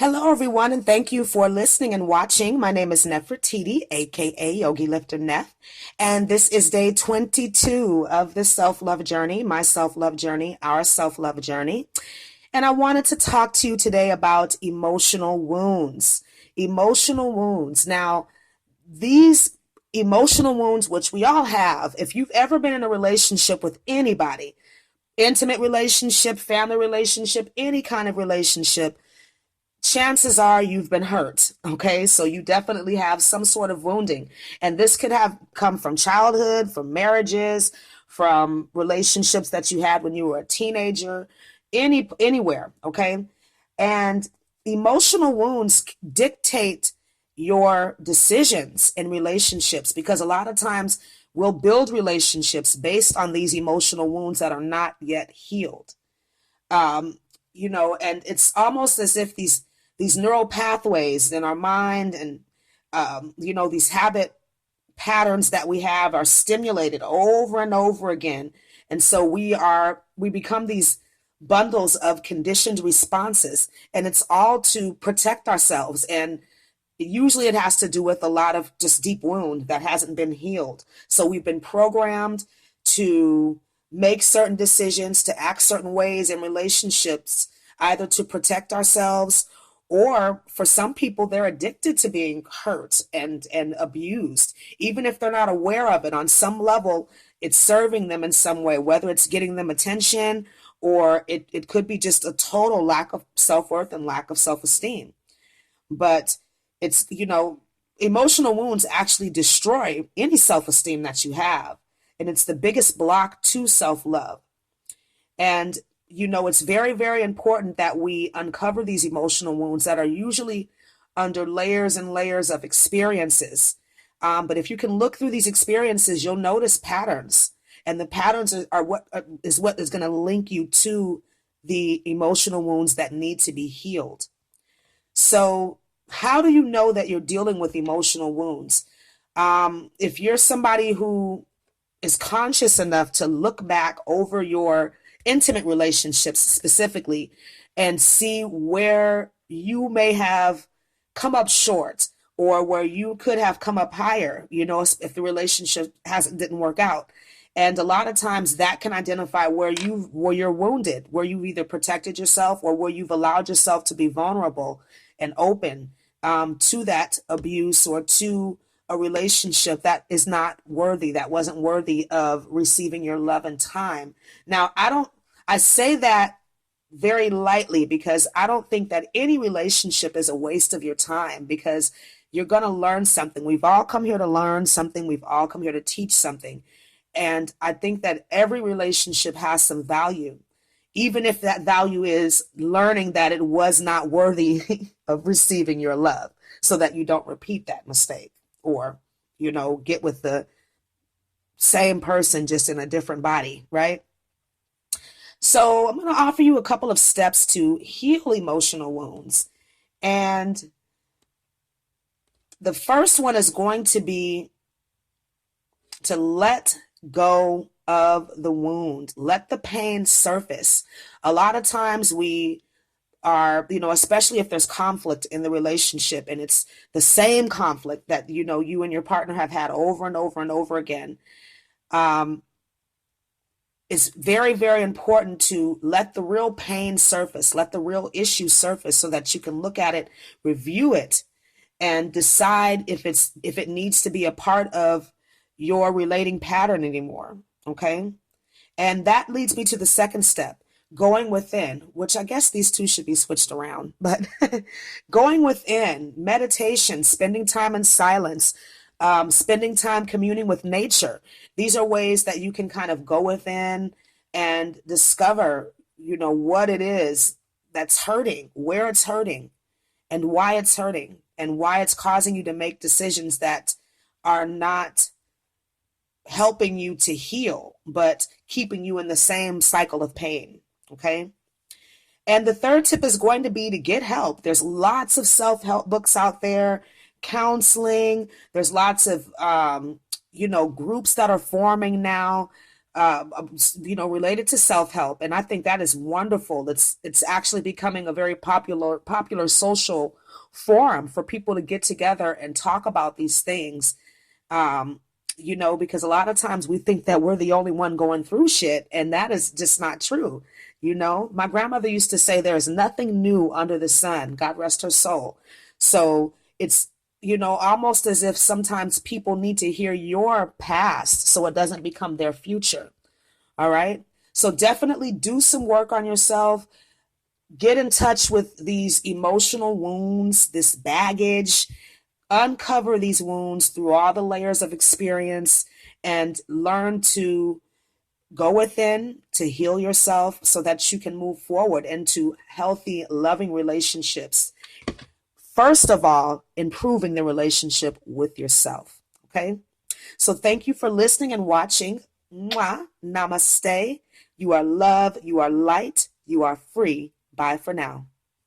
Hello, everyone, and thank you for listening and watching. My name is Nefertiti, aka Yogi Lifter Nef, and this is day 22 of the self-love journey, my self-love journey, our self-love journey. And I wanted to talk to you today about emotional wounds. Emotional wounds. Now, these emotional wounds, which we all have, if you've ever been in a relationship with anybody, intimate relationship, family relationship, any kind of relationship, chances are you've been hurt. Okay. So you definitely have some sort of wounding. And this could have come from childhood, from marriages, from relationships that you had when you were a teenager, anywhere. Okay. And emotional wounds dictate your decisions in relationships because a lot of times we'll build relationships based on these emotional wounds that are not yet healed. Um, and it's almost as if these neural pathways in our mind and these habit patterns that we have are stimulated over and over again, and so we become these bundles of conditioned responses, and it's all to protect ourselves. And usually it has to do with a lot of just deep wound that hasn't been healed. So we've been programmed to make certain decisions, to act certain ways in relationships, either to protect ourselves, or for some people they're addicted to being hurt and abused, even if they're not aware of it. On some level it's serving them in some way, whether it's getting them attention, or it could be just a total lack of self-worth and lack of self-esteem. But it's, emotional wounds actually destroy any self-esteem that you have, and it's the biggest block to self-love. And it's very, very important that we uncover these emotional wounds that are usually under layers and layers of experiences. But if you can look through these experiences, you'll notice patterns. And the patterns are what is going to link you to the emotional wounds that need to be healed. So, how do you know that you're dealing with emotional wounds? If you're somebody who is conscious enough to look back over your intimate relationships specifically and see where you may have come up short or where you could have come up higher, if the relationship didn't work out. And a lot of times that can identify where you're wounded, where you've either protected yourself or where you've allowed yourself to be vulnerable and open to that abuse or to a relationship that is not worthy, that wasn't worthy of receiving your love and time. Now, I say that very lightly because I don't think that any relationship is a waste of your time, because you're going to learn something. We've all come here to learn something. We've all come here to teach something. And I think that every relationship has some value, even if that value is learning that it was not worthy of receiving your love, so that you don't repeat that mistake or, get with the same person just in a different body, right? So I'm going to offer you a couple of steps to heal emotional wounds. And the first one is going to be to let go of the wound, let the pain surface. A lot of times we are, especially if there's conflict in the relationship and it's the same conflict that, you and your partner have had over and over and over again. It's very, very important to let the real pain surface, let the real issue surface so that you can look at it, review it, and decide if it needs to be a part of your relating pattern anymore. Okay. And that leads me to the second step, going within, which I guess these two should be switched around, but going within, meditation, spending time in silence, spending time communing with nature. These are ways that you can kind of go within and discover, what it is that's hurting, where it's hurting, and why it's hurting, and why it's causing you to make decisions that are not helping you to heal, but keeping you in the same cycle of pain. Okay. And the third tip is going to be to get help. There's lots of self-help books out there, counseling. There's lots of, groups that are forming now. related to self-help. And I think that is wonderful. It's actually becoming a very popular social forum for people to get together and talk about these things. Um, because a lot of times we think that we're the only one going through shit, and that is just not true. My grandmother used to say there's nothing new under the sun. God rest her soul. So it's, almost as if sometimes people need to hear your past so it doesn't become their future. All right. So definitely do some work on yourself. Get in touch with these emotional wounds, this baggage, uncover these wounds through all the layers of experience, and learn to go within to heal yourself so that you can move forward into healthy, loving relationships. First of all, improving the relationship with yourself. Okay. So thank you for listening and watching. Mwah. Namaste. You are love. You are light. You are free. Bye for now.